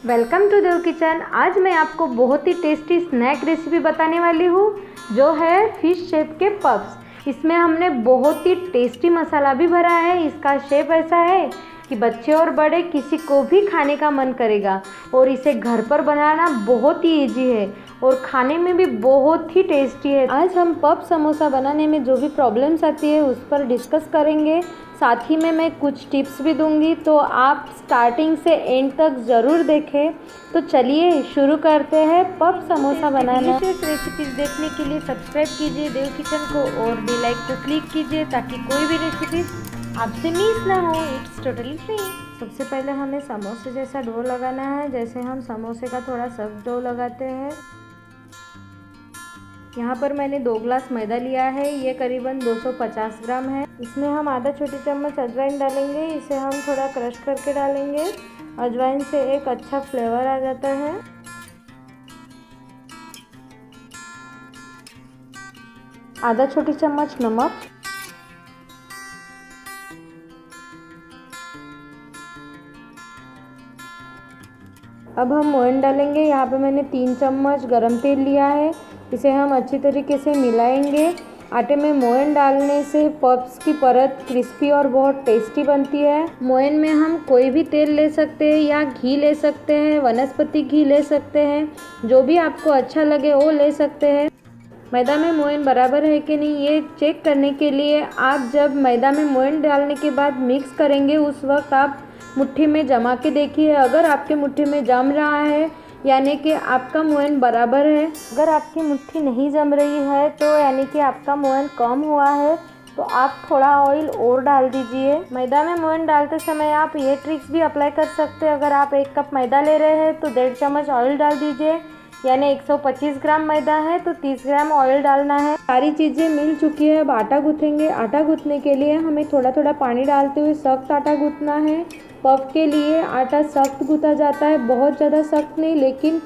Welcome to Dev kitchen. आज मैं आपको बहुत ही टेस्टी स्नैक रेसिपी बताने वाली हूँ जो है फिश शेप के पफ्स। इसमें हमने बहुत ही टेस्टी मसाला भी भरा है। इसका शेप ऐसा है कि बच्चे और बड़े किसी को भी खाने का मन करेगा और इसे घर पर बनाना बहुत ही इजी है और खाने में भी बहुत ही टेस्टी है। आज हम पफ समोसा बनाने में जो भी प्रॉब्लम्स आती है उस पर डिस्कस करेंगे। साथ ही में मैं कुछ टिप्स भी दूंगी, तो आप स्टार्टिंग से एंड तक ज़रूर देखें। तो चलिए शुरू करते हैं पफ समोसा बनाना। रेसिपीज देखने के लिए सब्सक्राइब कीजिए देव किचन को और बेल आइकन को क्लिक कीजिए ताकि कोई भी रेसिपीज आपसे मिस ना हो। It's totally free. सबसे पहले हमें समोसे जैसा डो लगाना है, जैसे हम समोसे का थोड़ा सख्त डो लगाते हैं। यहाँ पर मैंने 2 ग्लास मैदा लिया है, ये करीबन 250 ग्राम है। इसमें हम आधा छोटी चम्मच अजवाइन डालेंगे। इसे हम थोड़ा क्रश करके डालेंगे। अजवाइन से एक अच्छा फ्लेवर आ जाता है। आधा छोटी चम्मच नमक, अब हम मोयन डालेंगे। यहाँ पे मैंने 3 चम्मच गरम तेल लिया है। इसे हम अच्छी तरीके से मिलाएंगे। आटे में मोयन डालने से पफ्स की परत क्रिस्पी और बहुत टेस्टी बनती है। मोयन में हम कोई भी तेल ले सकते हैं या घी ले सकते हैं, वनस्पति घी ले सकते हैं, जो भी आपको अच्छा लगे वो ले सकते हैं। मैदा में मोयन बराबर है कि नहीं ये चेक करने के लिए आप जब मैदा में मोयन डालने के बाद मिक्स करेंगे उस वक्त आप मुट्ठी में जमा के देखिए। अगर आपके मुट्ठी में जम रहा है यानी कि आपका मोयन बराबर है। अगर आपकी मुट्ठी नहीं जम रही है तो यानी कि आपका मोयन कम हुआ है, तो आप थोड़ा ऑयल और डाल दीजिए। मैदा में मोयन डालते समय आप ये ट्रिक्स भी अप्लाई कर सकते हैं। अगर आप 1 कप मैदा ले रहे हैं तो 1.5 चम्मच ऑयल डाल दीजिए, यानी 125 ग्राम मैदा है तो 30 ग्राम ऑयल डालना है। सारी चीज़ें मिल चुकी है। अब आटा गूँथेंगे। आटा गूँथने के लिए हमें थोड़ा थोड़ा पानी डालते हुए सख्त आटा गूँथना है। पफ के लिए आटा सख्त गूँथा जाता है, बहुत ज़्यादा सख्त नहीं, लेकिन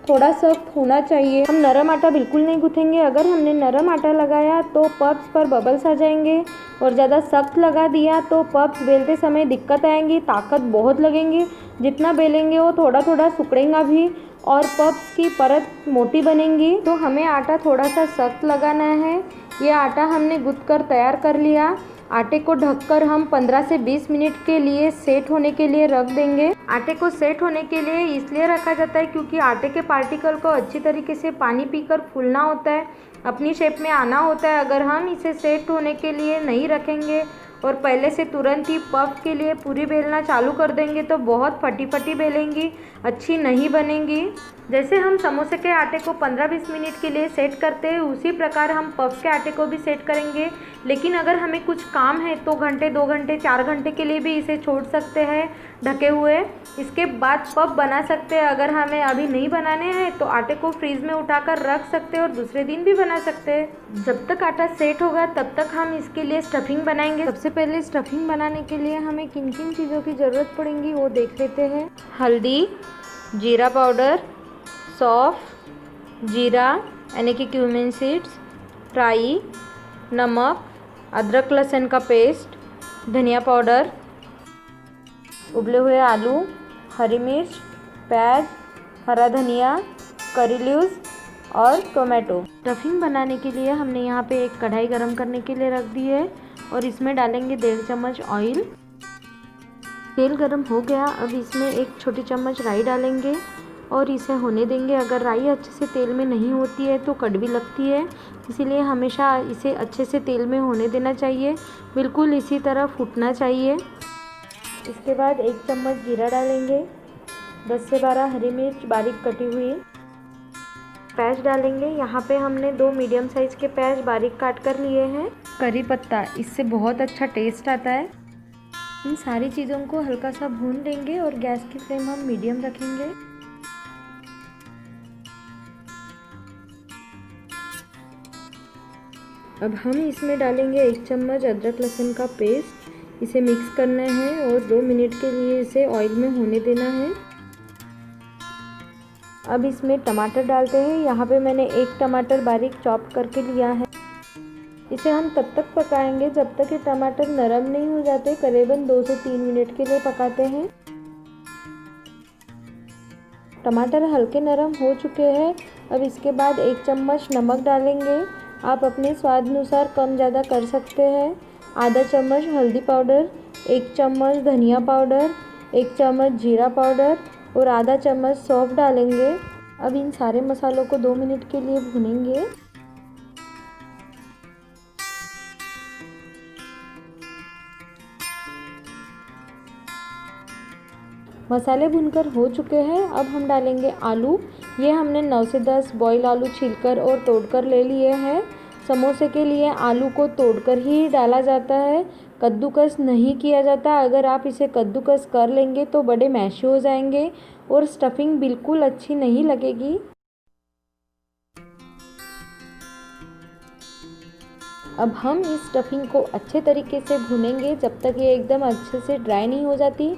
थोड़ा सख्त होना चाहिए। हम नरम आटा बिल्कुल नहीं गूँथेंगे। अगर हमने नरम आटा लगाया तो पफ्स पर बबल्स आ जाएंगे और ज़्यादा सख्त लगा दिया तो पफ्स बेलते समय दिक्कत आएंगी, ताकत बहुत लगेंगी। जितना बेलेंगे वो थोड़ा थोड़ा सिकुड़ेगा भी और पफ्स की परत मोटी बनेंगी। तो हमें आटा थोड़ा सा सख्त लगाना है। ये आटा हमने गूँथ कर तैयार कर लिया। आटे को ढककर हम 15 से 20 मिनट के लिए सेट होने के लिए रख देंगे। आटे को सेट होने के लिए इसलिए रखा जाता है क्योंकि आटे के पार्टिकल को अच्छी तरीके से पानी पीकर फूलना होता है, अपनी शेप में आना होता है। अगर हम इसे सेट होने के लिए नहीं रखेंगे और पहले से तुरंत ही पफ के लिए पूरी बेलना चालू कर देंगे तो बहुत फटी फटी बेलेंगी, अच्छी नहीं बनेंगी। जैसे हम समोसे के आटे को 15-20 मिनट के लिए सेट करते हैं उसी प्रकार हम पफ के आटे को भी सेट करेंगे। लेकिन अगर हमें कुछ काम है तो घंटे, 2 घंटे, 4 घंटे के लिए भी इसे छोड़ सकते हैं ढके हुए। इसके बाद पफ बना सकते हैं। अगर हमें अभी नहीं बनाने हैं तो आटे को फ्रीज में उठाकर रख सकते हैं और दूसरे दिन भी बना सकते हैं। जब तक आटा सेट होगा तब तक हम इसके लिए स्टफिंग बनाएंगे। सबसे पहले स्टफिंग बनाने के लिए हमें किन किन चीज़ों की ज़रूरत पड़ेगी वो देख लेते हैं। हल्दी, जीरा पाउडर, सौंफ, जीरा यानी कि क्यूमिन सीड्स, राई, नमक, अदरक लहसुन का पेस्ट, धनिया पाउडर, उबले हुए आलू, हरी मिर्च, प्याज, हरा धनिया, करी लीव्स और टोमेटो। स्टफिंग बनाने के लिए हमने यहाँ पे एक कढ़ाई गरम करने के लिए रख दी है और इसमें डालेंगे 1.5 चम्मच ऑयल। तेल गरम हो गया। अब इसमें 1 छोटी चम्मच राई डालेंगे और इसे होने देंगे। अगर राई अच्छे से तेल में नहीं होती है तो कड़वी लगती है, इसीलिए हमेशा इसे अच्छे से तेल में होने देना चाहिए। बिल्कुल इसी तरह फूटना चाहिए। इसके बाद 1 चम्मच जीरा डालेंगे, 10 से 12 हरी मिर्च बारीक कटी हुई, प्याज डालेंगे। यहाँ पे हमने 2 मीडियम साइज़ के प्याज बारीक काट कर लिए हैं। करी पत्ता, इससे बहुत अच्छा टेस्ट आता है। इन सारी चीज़ों को हल्का सा भून लेंगे और गैस की फ्लेम हम मीडियम रखेंगे। अब हम इसमें डालेंगे 1 चम्मच अदरक लहसुन का पेस्ट। इसे मिक्स करना है और 2 मिनट के लिए इसे ऑयल में होने देना है। अब इसमें टमाटर डालते हैं। यहाँ पे मैंने 1 टमाटर बारीक चॉप करके लिया है। इसे हम तब तक पकाएंगे जब तक ये टमाटर नरम नहीं हो जाते। करीबन 2 से 3 मिनट के लिए पकाते हैं। टमाटर हल्के नरम हो चुके हैं। अब इसके बाद 1 चम्मच नमक डालेंगे। आप अपने स्वाद अनुसार कम ज़्यादा कर सकते हैं। आधा चम्मच हल्दी पाउडर, 1 चम्मच धनिया पाउडर, 1 चम्मच जीरा पाउडर और आधा चम्मच सौंफ डालेंगे। अब इन सारे मसालों को 2 मिनट के लिए भूनेंगे। मसाले भुनकर हो चुके हैं। अब हम डालेंगे आलू। ये हमने 9 से 10 बॉयल आलू छीलकर और तोड़कर ले लिए हैं। समोसे के लिए आलू को तोड़कर ही डाला जाता है, कद्दूकस नहीं किया जाता। अगर आप इसे कद्दूकस कर लेंगे तो बड़े मैशे हो जाएंगे और स्टफिंग बिल्कुल अच्छी नहीं लगेगी। अब हम इस स्टफिंग को अच्छे तरीके से भूनेंगे जब तक ये एकदम अच्छे से ड्राई नहीं हो जाती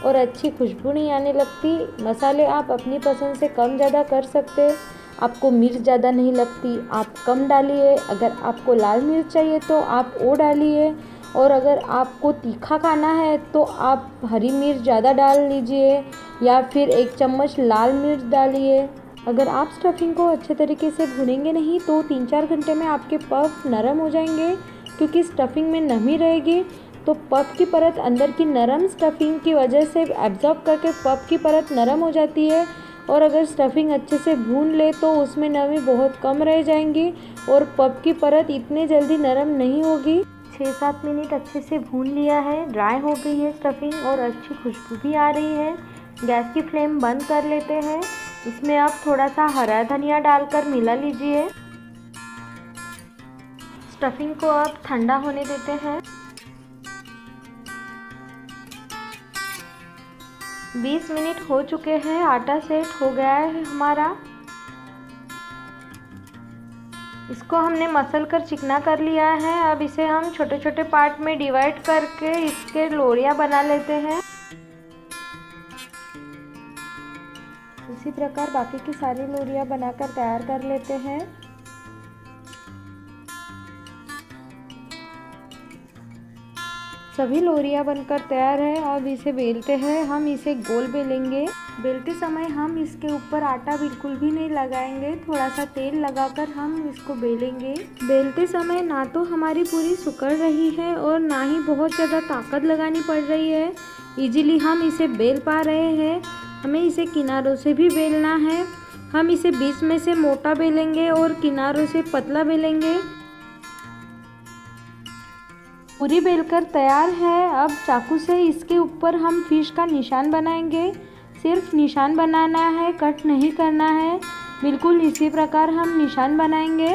और अच्छी खुशबू नहीं आने लगती। मसाले आप अपनी पसंद से कम ज़्यादा कर सकते। आपको मिर्च ज़्यादा नहीं लगती, आप कम डालिए। अगर आपको लाल मिर्च चाहिए तो आप वो डालिए, और अगर आपको तीखा खाना है तो आप हरी मिर्च ज़्यादा डाल लीजिए या फिर 1 चम्मच लाल मिर्च डालिए। अगर आप स्टफिंग को अच्छे तरीके से भूनेंगे नहीं तो 3-4 घंटे में आपके पफ नरम हो जाएंगे, क्योंकि स्टफिंग में नमी रहेगी तो पफ की परत अंदर की नरम स्टफिंग की वजह से एब्जॉर्ब करके पफ की परत नरम हो जाती है। और अगर स्टफिंग अच्छे से भून ले तो उसमें नमी बहुत कम रह जाएंगी और पफ की परत इतनी जल्दी नरम नहीं होगी। 6-7 मिनट अच्छे से भून लिया है, ड्राई हो गई है स्टफिंग और अच्छी खुशबू भी आ रही है। गैस की फ्लेम बंद कर लेते हैं। इसमें अब थोड़ा सा हरा धनिया डालकर मिला लीजिए। स्टफिंग को अब ठंडा होने देते हैं। 20 मिनट हो चुके हैं, आटा सेट हो गया है हमारा। इसको हमने मसल कर चिकना कर लिया है। अब इसे हम छोटे छोटे पार्ट में डिवाइड करके इसके लोरियां बना लेते हैं। इसी प्रकार बाकी की सारी लोरियां बनाकर तैयार कर लेते हैं। सभी लोरियां बनकर तैयार है। अब इसे बेलते हैं। हम इसे गोल बेलेंगे। बेलते समय हम इसके ऊपर आटा बिल्कुल भी नहीं लगाएंगे, थोड़ा सा तेल लगाकर हम इसको बेलेंगे। बेलते समय ना तो हमारी पूरी सिकुड़ रही है और ना ही बहुत ज़्यादा ताकत लगानी पड़ रही है। इजीली हम इसे बेल पा रहे हैं। हमें इसे किनारों से भी बेलना है। हम इसे बीच में से मोटा बेलेंगे और किनारों से पतला बेलेंगे। पूरी बेलकर तैयार है। अब चाकू से इसके ऊपर हम फिश का निशान बनाएंगे। सिर्फ निशान बनाना है, कट नहीं करना है। बिल्कुल इसी प्रकार हम निशान बनाएंगे।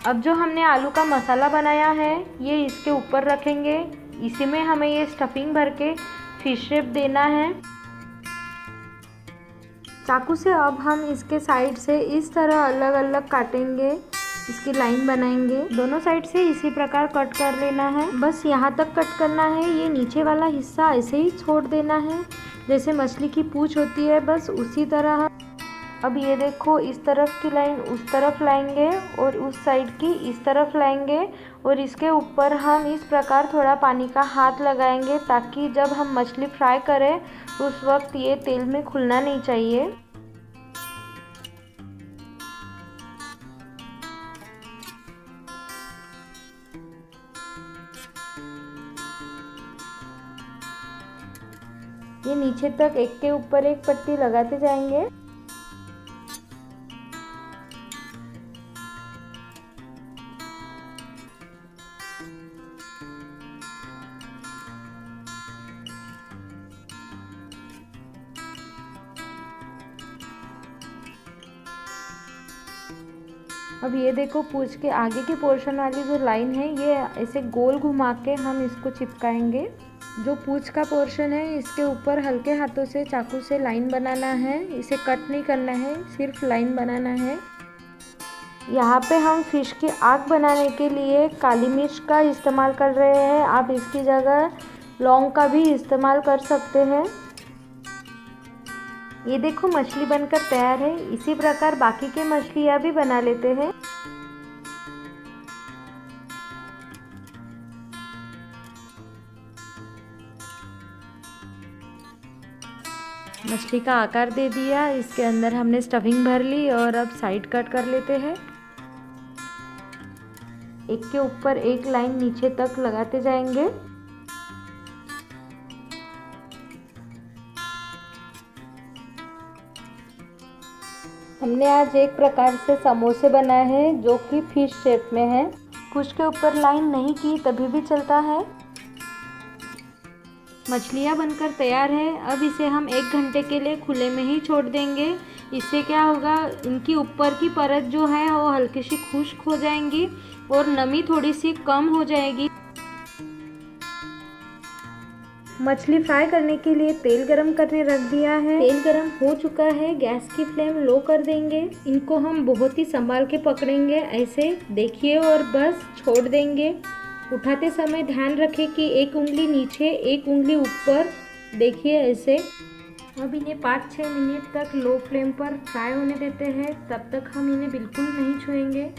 अब जो हमने आलू का मसाला बनाया है ये इसके ऊपर रखेंगे। इसी में हमें ये स्टफिंग भर के फिश शेप देना है। चाकू से अब हम इसके साइड से इस तरह अलग अलग काटेंगे, इसकी लाइन बनाएंगे। दोनों साइड से इसी प्रकार कट कर लेना है। बस यहाँ तक कट करना है। ये नीचे वाला हिस्सा ऐसे ही छोड़ देना है, जैसे मछली की पूंछ होती है, बस उसी तरह। अब ये देखो, इस तरफ की लाइन उस तरफ लाएंगे और उस साइड की इस तरफ लाएंगे और इसके ऊपर हम इस प्रकार थोड़ा पानी का हाथ लगाएंगे, ताकि जब हम मछली फ्राई करें उस वक्त ये तेल में खुलना नहीं चाहिए। ये नीचे तक एक के ऊपर एक पट्टी लगाते जाएंगे। अब ये देखो, पूंछ के आगे के पोर्शन वाली जो लाइन है ये ऐसे गोल घुमा के हम इसको चिपकाएंगे। जो पूंछ का पोर्शन है इसके ऊपर हल्के हाथों से चाकू से लाइन बनाना है। इसे कट नहीं करना है, सिर्फ लाइन बनाना है। यहाँ पे हम फिश की आँख बनाने के लिए काली मिर्च का इस्तेमाल कर रहे हैं। आप इसकी जगह लौंग का भी इस्तेमाल कर सकते हैं। ये देखो, मछली बनकर तैयार है। इसी प्रकार बाकी के मछलियाँ भी बना लेते हैं। मछली का आकार दे दिया, इसके अंदर हमने स्टफिंग भर ली और अब साइड कट कर लेते हैं। एक के ऊपर एक लाइन नीचे तक लगाते जाएंगे। हमने आज एक प्रकार से समोसे बनाए हैं जो कि फिश शेप में है। कुछ के ऊपर लाइन नहीं की तभी भी चलता है। मछलियाँ बनकर तैयार है। अब इसे हम 1 घंटे के लिए खुले में ही छोड़ देंगे। इससे क्या होगा, इनकी ऊपर की परत जो है वो हल्की सी खुश्क हो जाएंगी और नमी थोड़ी सी कम हो जाएगी। मछली फ्राई करने के लिए तेल गरम करने रख दिया है। तेल गरम हो चुका है, गैस की फ्लेम लो कर देंगे। इनको हम बहुत ही संभाल के पकड़ेंगे, ऐसे देखिए और बस छोड़ देंगे। उठाते समय ध्यान रखें कि एक उंगली नीचे एक उंगली ऊपर, देखिए ऐसे। अब इन्हें 5-6 मिनट तक लो फ्लेम पर फ्राई होने देते हैं। तब तक हम इन्हें बिल्कुल नहीं छुएंगे।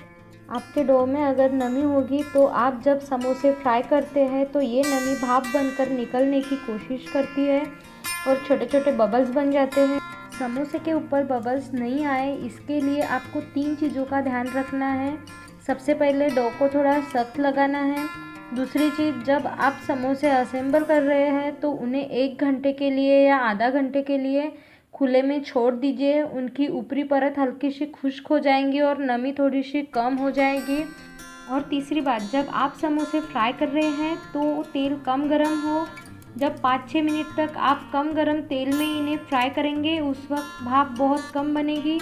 आपके डो में अगर नमी होगी तो आप जब समोसे फ्राई करते हैं तो ये नमी भाप बनकर निकलने की कोशिश करती है और छोटे छोटे बबल्स बन जाते हैं। समोसे के ऊपर बबल्स नहीं आए इसके लिए आपको 3 चीज़ों का ध्यान रखना है। सबसे पहले डो को थोड़ा सख्त लगाना है। दूसरी चीज़, जब आप समोसे असेंबल कर रहे हैं तो उन्हें 1 घंटे के लिए या आधा घंटे के लिए खुले में छोड़ दीजिए। उनकी ऊपरी परत हल्की सी खुश्क हो जाएंगी और नमी थोड़ी सी कम हो जाएगी। और तीसरी बात, जब आप समोसे फ्राई कर रहे हैं तो तेल कम गरम हो। जब 5-6 मिनट तक आप कम गरम तेल में इन्हें फ्राई करेंगे उस वक्त भाप बहुत कम बनेगी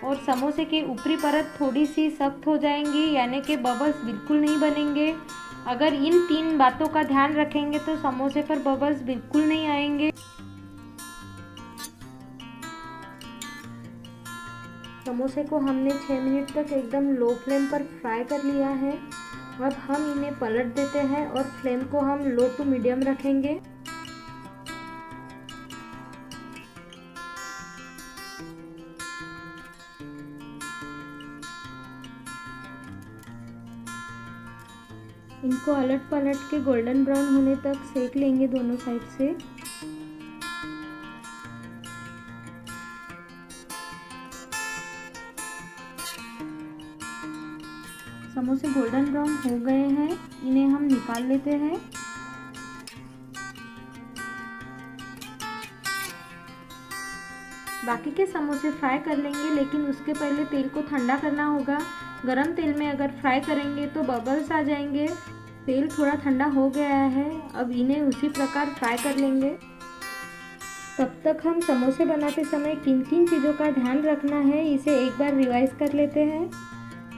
और समोसे की ऊपरी परत थोड़ी सी सख्त हो जाएंगी, यानी कि बबल्स बिल्कुल नहीं बनेंगे। अगर इन 3 बातों का ध्यान रखेंगे तो समोसे पर बबल्स बिल्कुल नहीं आएंगे। समोसे को हमने 6 मिनट तक एकदम लो फ्लेम पर फ्राई कर लिया है। अब हम इन्हें पलट देते हैं और फ्लेम को हम लो टू मीडियम रखेंगे। इनको अलट पलट के गोल्डन ब्राउन होने तक सेक लेंगे दोनों साइड से। समोसे गोल्डन ब्राउन हो गए हैं, इन्हें हम निकाल लेते हैं। बाकी के समोसे फ्राई कर लेंगे, लेकिन उसके पहले तेल को ठंडा करना होगा। गरम तेल में अगर फ्राई करेंगे तो बबल्स आ जाएंगे। तेल थोड़ा ठंडा हो गया है, अब इन्हें उसी प्रकार फ्राई कर लेंगे। तब तक हम समोसे बनाते समय किन किन चीज़ों का ध्यान रखना है इसे एक बार रिवाइज कर लेते हैं।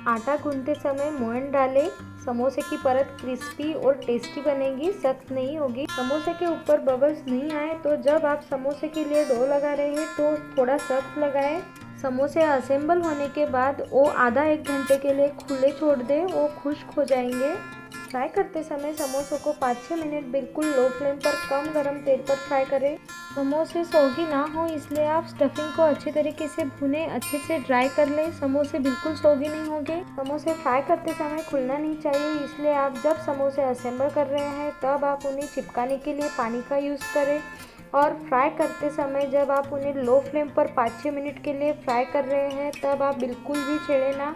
आटा गूंथते समय मोयन डालें। समोसे की परत क्रिस्पी और टेस्टी बनेगी, सख्त नहीं होगी। समोसे के ऊपर बबल्स नहीं आए तो जब आप समोसे के लिए डो लगा रहे हैं तो थोड़ा सख्त लगाएं। समोसे असेंबल होने के बाद वो आधा 1 घंटे के लिए खुले छोड़ दें, वो खुश्क हो जाएंगे। फ्राई करते समय समोसों को 5-6 मिनट बिल्कुल लो फ्लेम पर कम गरम तेल पर फ्राई करें। समोसे सौगी ना हो इसलिए आप स्टफिंग को अच्छे तरीके से भुने, अच्छे से ड्राई कर लें। समोसे बिल्कुल सौगी नहीं होंगे। समोसे फ्राई करते समय खुलना नहीं चाहिए, इसलिए आप जब समोसे असेंबल कर रहे हैं तब आप उन्हें चिपकाने के लिए पानी का यूज़ करें। और फ्राई करते समय जब आप उन्हें लो फ्लेम पर 5-6 मिनट के लिए फ्राई कर रहे हैं तब आप बिल्कुल भी छेड़े ना,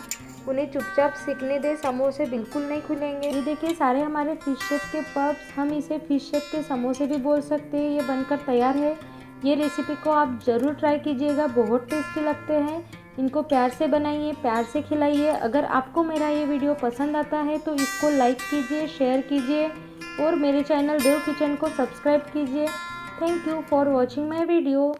उन्हें चुपचाप सीखने दें। समोसे बिल्कुल नहीं खुलेंगे। ये देखिए सारे हमारे फिश शेप के पफ्स, हम इसे फिश शेप के समोसे भी बोल सकते हैं, ये बनकर तैयार है। ये रेसिपी को आप ज़रूर ट्राई कीजिएगा, बहुत टेस्टी लगते हैं। इनको प्यार से बनाइए, प्यार से खिलाइए। अगर आपको मेरा ये वीडियो पसंद आता है तो इसको लाइक कीजिए, शेयर कीजिए और मेरे चैनल देव किचन को सब्सक्राइब कीजिए। Thank you for watching my video.